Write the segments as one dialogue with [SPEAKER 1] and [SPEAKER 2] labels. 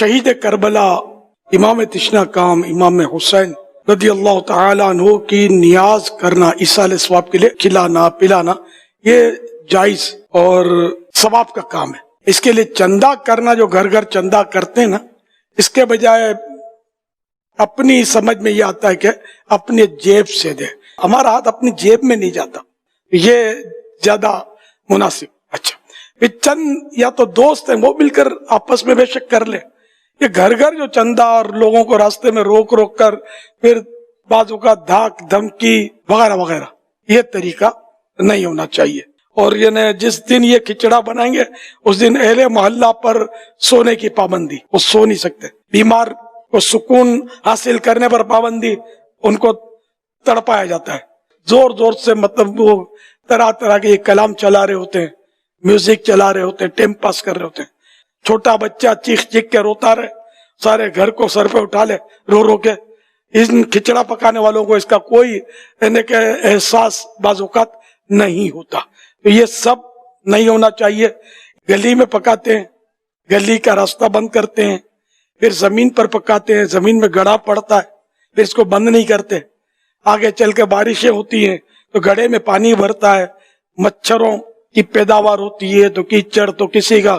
[SPEAKER 1] شہید کربلا امام تشنا کام امام حسین رضی اللہ تعالیٰ عنہ کی نیاز کرنا ایصال ثواب کے لیے کھلانا پلانا یہ جائز اور ثواب کا کام ہے۔ اس کے لیے چندہ کرنا، جو گھر گھر چندہ کرتے ہیں نا، اس کے بجائے اپنی سمجھ میں یہ آتا ہے کہ اپنے جیب سے دے، ہمارا ہاتھ اپنی جیب میں نہیں جاتا، یہ زیادہ مناسب۔ اچھا پھر چند یا تو دوست ہیں وہ مل کر آپس میں بے شک کر لے، یہ گھر گھر جو چندہ اور لوگوں کو راستے میں روک روک کر پھر بعضوں کا دھاک دھمکی وغیرہ وغیرہ، یہ طریقہ نہیں ہونا چاہیے۔ اور یعنی جس دن یہ کھچڑا بنائیں گے اس دن اہل محلہ پر سونے کی پابندی، وہ سو نہیں سکتے، بیمار کو سکون حاصل کرنے پر پابندی، ان کو تڑپایا جاتا ہے زور زور سے، مطلب وہ طرح طرح کے کلام چلا رہے ہوتے ہیں، میوزک چلا رہے ہوتے ہیں، ٹائم پاس کر رہے ہوتے ہیں، چھوٹا بچہ چیخ چیخ کے روتا رہے، سارے گھر کو سر پہ اٹھا لے رو رو کے۔ ان کھچڑا پکانے والوں کو اس کا کوئی احساس بعض اوقات نہیں ہوتا، تو یہ سب نہیں ہونا چاہیے۔ گلی میں پکاتے ہیں، گلی کا راستہ بند کرتے ہیں، پھر زمین پر پکاتے ہیں، زمین میں گڑھا پڑتا ہے، پھر اس کو بند نہیں کرتے، آگے چل کے بارشیں ہوتی ہیں تو گڑھے میں پانی بھرتا ہے، مچھروں کی پیداوار ہوتی ہے، تو کیچڑ تو کسی کا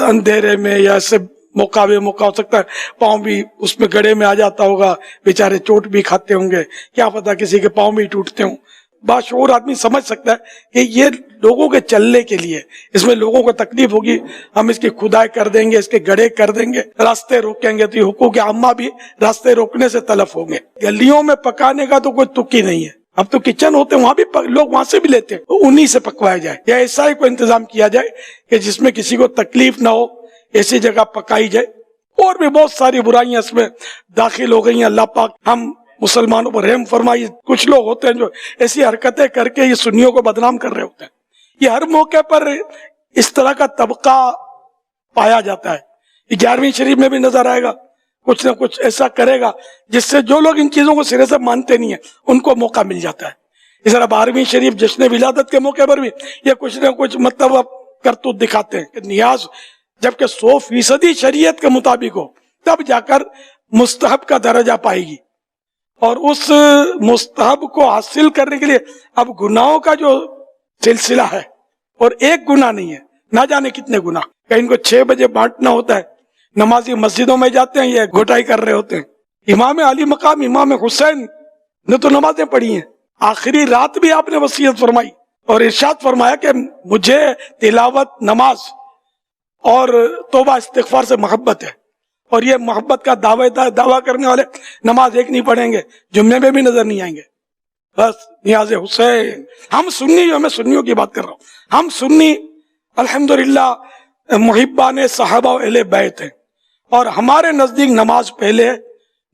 [SPEAKER 1] اندھیرے میں یا ایسے موقع بے موقع ہو سکتا ہے پاؤں بھی اس میں گڑھے میں آ جاتا ہوگا، بیچارے چوٹ بھی کھاتے ہوں گے، کیا پتا کسی کے پاؤں بھی ٹوٹتے ہوں۔ باشعور آدمی سمجھ سکتا ہے کہ یہ لوگوں کے چلنے کے لیے، اس میں لوگوں کو تکلیف ہوگی، ہم اس کی کھدائی کر دیں گے، اس کے گڑھے کر دیں گے، راستے روکیں گے، تو یہ حقوق عامہ بھی راستے روکنے سے تلف ہوں گے۔ گلیوں میں پکانے کا تو کوئی تک ہی نہیں ہے، اب تو کچن ہوتے ہیں وہاں بھی لوگ وہاں سے بھی لیتے ہیں، انہی سے پکوایا جائے، یا ایسا ہی کوئی انتظام کیا جائے کہ جس میں کسی کو تکلیف نہ ہو، ایسی جگہ پکائی جائے۔ اور بھی بہت ساری برائیاں اس میں داخل ہو گئی ہیں، اللہ پاک ہم مسلمانوں پر رحم فرمائے۔ کچھ لوگ ہوتے ہیں جو ایسی حرکتیں کر کے یہ سنیوں کو بدنام کر رہے ہوتے ہیں، یہ ہر موقع پر اس طرح کا طبقہ پایا جاتا ہے۔ یہ 11ویں شریف میں بھی نظر آئے گا، کچھ نہ کچھ ایسا کرے گا جس سے جو لوگ ان چیزوں کو سرے سے مانتے نہیں ہیں ان کو موقع مل جاتا ہے۔ اس طرح 12ویں شریف جشن ولادت کے موقع پر بھی یہ کچھ نہ کچھ مطلب کرتوت دکھاتے ہیں کہ نیاز جبکہ 100% شریعت کے مطابق ہو تب جا کر مستحب کا درجہ پائے گی، اور اس مستحب کو حاصل کرنے کے لیے اب گناہوں کا جو سلسلہ ہے، اور ایک گناہ نہیں ہے، نہ جانے کتنے گناہ، کہ ان کو 6 بجے بانٹنا ہوتا ہے، نمازی مسجدوں میں جاتے ہیں یہ گھٹائی کر رہے ہوتے ہیں۔ امام علی مقام امام حسین نے تو نمازیں پڑھی ہیں، آخری رات بھی آپ نے وصیت فرمائی اور ارشاد فرمایا کہ مجھے تلاوت، نماز اور توبہ استغفار سے محبت ہے، اور یہ محبت کا دعویٰ کرنے والے نماز ایک نہیں پڑھیں گے، جمعے میں بھی نظر نہیں آئیں گے۔ بس نیاز حسین، ہم سنی، جو میں سنیوں کی بات کر رہا ہوں، ہم سنی الحمدللہ محبان صحابہ و اہل بیت ہیں، اور ہمارے نزدیک نماز پہلے،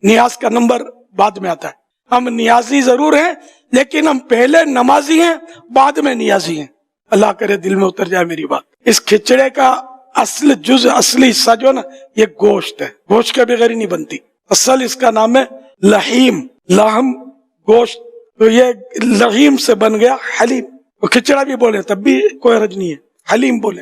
[SPEAKER 1] نیاز کا نمبر بعد میں آتا ہے۔ ہم نیازی ضرور ہیں لیکن ہم پہلے نمازی ہیں بعد میں نیازی ہیں۔ اللہ کرے دل میں اتر جائے میری بات۔ اس کھچڑے کا اصل جز، اصلی حصہ جو ہے نا، یہ گوشت ہے، گوشت کے بغیر ہی نہیں بنتی۔ اصل اس کا نام ہے لحیم، لحم گوشت، تو یہ لحیم سے بن گیا حلیم۔ کھچڑا بھی بولے تب بھی کوئی حرج نہیں ہے، حلیم بولے۔